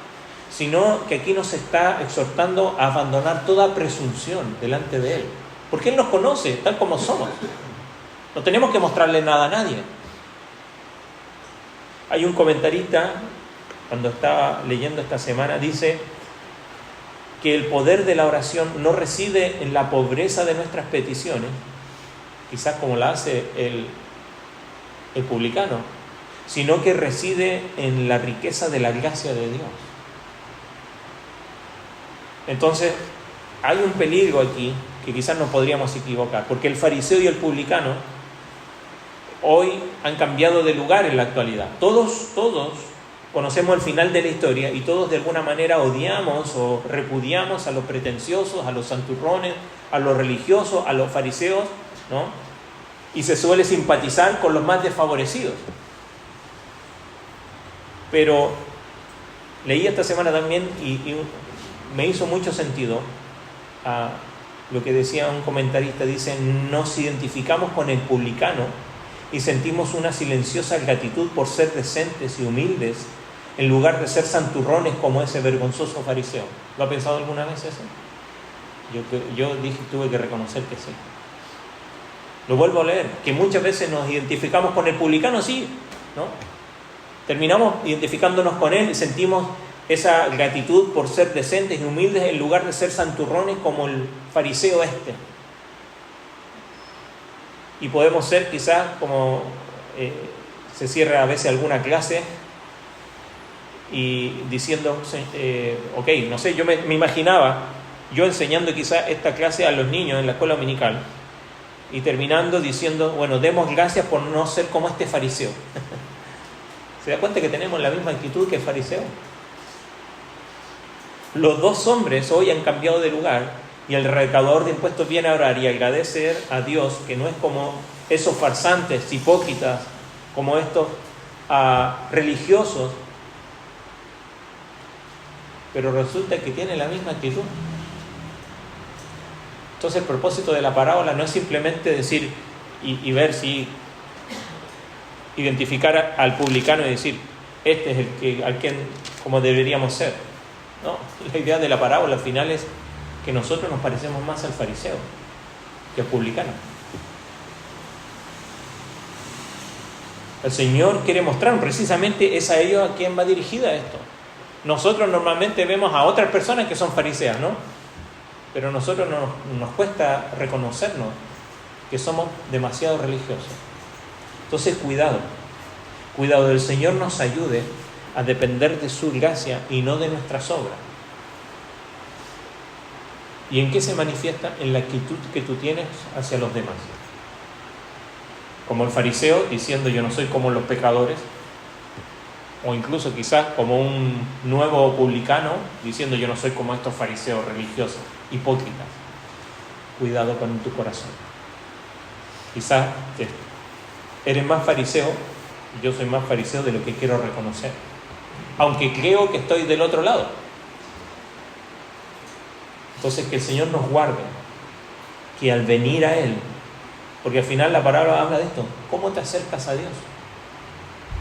sino que aquí nos está exhortando a abandonar toda presunción delante de Él. Porque Él nos conoce tal como somos. No tenemos que mostrarle nada a nadie. Hay un comentarista, cuando estaba leyendo esta semana, dice que el poder de la oración no reside en la pobreza de nuestras peticiones, quizás como la hace el publicano, sino que reside en la riqueza de la gracia de Dios. Entonces, hay un peligro aquí que quizás nos podríamos equivocar, porque el fariseo y el publicano hoy han cambiado de lugar en la actualidad. Todos conocemos el final de la historia y todos de alguna manera odiamos o repudiamos a los pretenciosos, a los santurrones, a los religiosos, a los fariseos, ¿no? Y se suele simpatizar con los más desfavorecidos. Pero leí esta semana también y me hizo mucho sentido lo que decía un comentarista. Dice: nos identificamos con el publicano y sentimos una silenciosa gratitud por ser decentes y humildes en lugar de ser santurrones como ese vergonzoso fariseo. ¿Lo ha pensado alguna vez eso? Yo tuve que reconocer que sí. Lo vuelvo a leer, que muchas veces nos identificamos con el publicano, sí, ¿no? Terminamos identificándonos con él y sentimos esa gratitud por ser decentes y humildes en lugar de ser santurrones como el fariseo este. Y podemos ser quizás como se cierra a veces alguna clase y diciendo, ok, no sé, yo me imaginaba yo enseñando quizás esta clase a los niños en la escuela dominical y terminando diciendo, bueno, demos gracias por no ser como este fariseo. ¿Se da cuenta que tenemos la misma actitud que el fariseo? Los dos hombres hoy han cambiado de lugar y el recaudador de impuestos viene a orar y a agradecer a Dios, que no es como esos farsantes, hipócritas, como estos religiosos, pero resulta que tiene la misma actitud. Entonces el propósito de la parábola no es simplemente decir y ver si identificar al publicano y decir, este es al quien como deberíamos ser. No, la idea de la parábola al final es que nosotros nos parecemos más al fariseo que al publicano. El Señor quiere mostrar precisamente es a ellos a quien va dirigida esto. Nosotros normalmente vemos a otras personas que son fariseas, ¿no? Pero a nosotros nos cuesta reconocernos que somos demasiado religiosos. Entonces, cuidado. Cuidado, el Señor nos ayude a depender de su gracia y no de nuestras obras. ¿Y en qué se manifiesta? En la actitud que tú tienes hacia los demás. Como el fariseo diciendo yo no soy como los pecadores, o incluso quizás como un nuevo publicano diciendo yo no soy como estos fariseos religiosos, hipócritas. Cuidado con tu corazón. Quizás eres más fariseo y yo soy más fariseo de lo que quiero reconocer, aunque creo que estoy del otro lado. Entonces que el Señor nos guarde, que al venir a Él Porque al final la parábola habla de esto. ¿Cómo te acercas a Dios?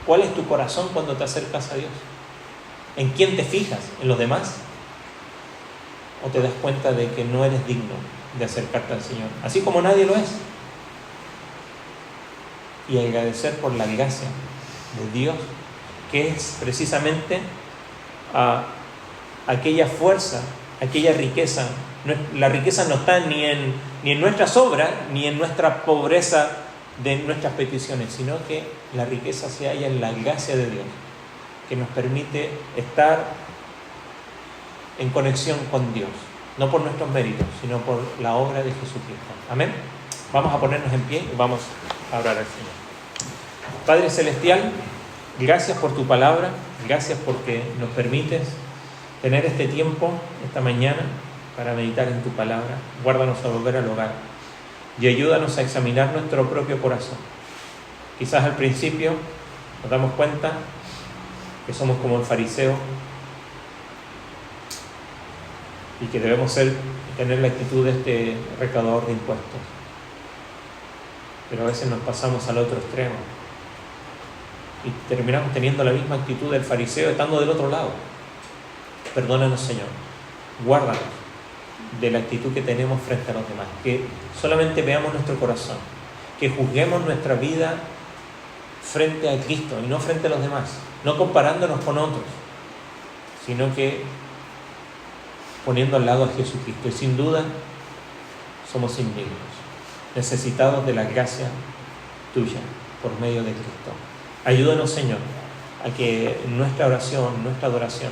¿Cuál es tu corazón cuando te acercas a Dios? ¿En quién te fijas? ¿En los demás? ¿O te das cuenta de que no eres digno de acercarte al Señor? Así como nadie lo es. Y agradecer por la gracia de Dios, que es precisamente aquella fuerza, aquella riqueza. La riqueza no está ni en nuestras obras, ni en nuestra pobreza de nuestras peticiones, sino que la riqueza se halla en la gracia de Dios, que nos permite estar en conexión con Dios, no por nuestros méritos, sino por la obra de Jesucristo. Amén. Vamos a ponernos en pie y vamos a orar al Señor. Padre Celestial, gracias por tu palabra, gracias porque nos permites tener este tiempo, esta mañana, para meditar en tu palabra. Guárdanos a volver al hogar y ayúdanos a examinar nuestro propio corazón. Quizás al principio nos damos cuenta que somos como el fariseo y que debemos tener la actitud de este recaudador de impuestos. Pero a veces nos pasamos al otro extremo y terminamos teniendo la misma actitud del fariseo estando del otro lado. Perdónanos, Señor. Guárdanos de la actitud que tenemos frente a los demás. Que solamente veamos nuestro corazón. Que juzguemos nuestra vida frente a Cristo y no frente a los demás. No comparándonos con otros, sino que poniendo al lado a Jesucristo. Y sin duda somos indignos, necesitados de la gracia tuya por medio de Cristo. Ayúdanos, Señor, a que nuestra oración, nuestra adoración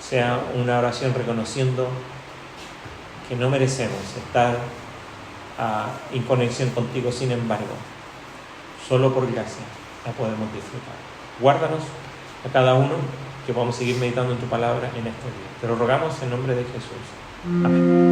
sea una oración reconociendo que no merecemos estar en conexión contigo, sin embargo, solo por gracia la podemos disfrutar. Guárdanos a cada uno, que podamos seguir meditando en tu palabra en estos días. Te lo rogamos en nombre de Jesús. Amén.